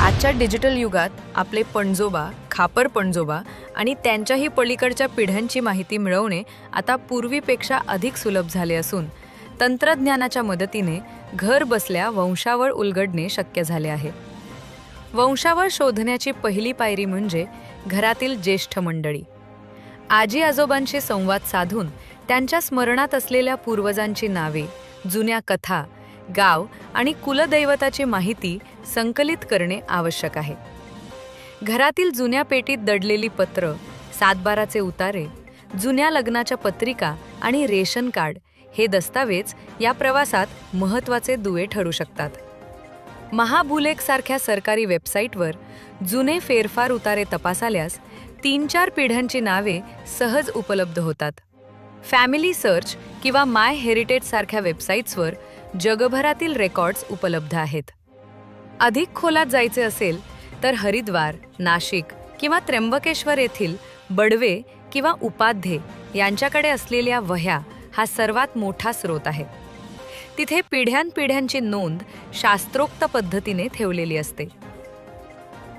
आजच्या डिजिटल युगात आपले पणजोबा, खापर पणजोबा आणि त्यांच्याही पलीकडच्या पिढ्यांची माहिती मिळवणे आता पूर्वीपेक्षा अधिक सुलभ झाले असून तंत्रज्ञानाच्या मदतीने घर बसल्या वंशावळ उलगडणे शक्य झाले आहे. वंशावळ शोधण्याची पहिली पायरी म्हणजे घरातील ज्येष्ठ मंडळी. आजी आजोबांशी संवाद साधून त्यांच्या स्मरणात असलेल्या पूर्वजांची नावे, जुन्या कथा, गाव आणि कुलदैवताची माहिती संकलित करणे आवश्यक आहे. घरातील जुन्या पेटीत दडलेली पत्र, सातबाराचे उतारे, जुन्या लग्नाच्या पत्रिका आणि रेशन कार्ड हे दस्तावेज या प्रवासात महत्त्वाचे दुवे ठरू शकतात. महाभूलेख सारख्या सरकारी वेबसाईटवर जुने फेरफार उतारे तपासाल्यास 3-4 पिढ्यांची नावे सहज उपलब्ध होतात. फॅमिली सर्च किंवा माय हेरिटेज सारख्या वेबसाईट्सवर जगभरातील रेकॉर्ड्स उपलब्ध आहेत. अधिक खोलात जायचे असेल तर हरिद्वार, नाशिक किंवा त्र्यंबकेश्वर येथील बडवे किंवा उपाध्ये यांच्याकडे असलेल्या वह्या हा सर्वात मोठा स्रोत आहे. तिथे पिढ्यानपिढ्यांची नोंद शास्त्रोक्त पद्धतीने ठेवलेली असते.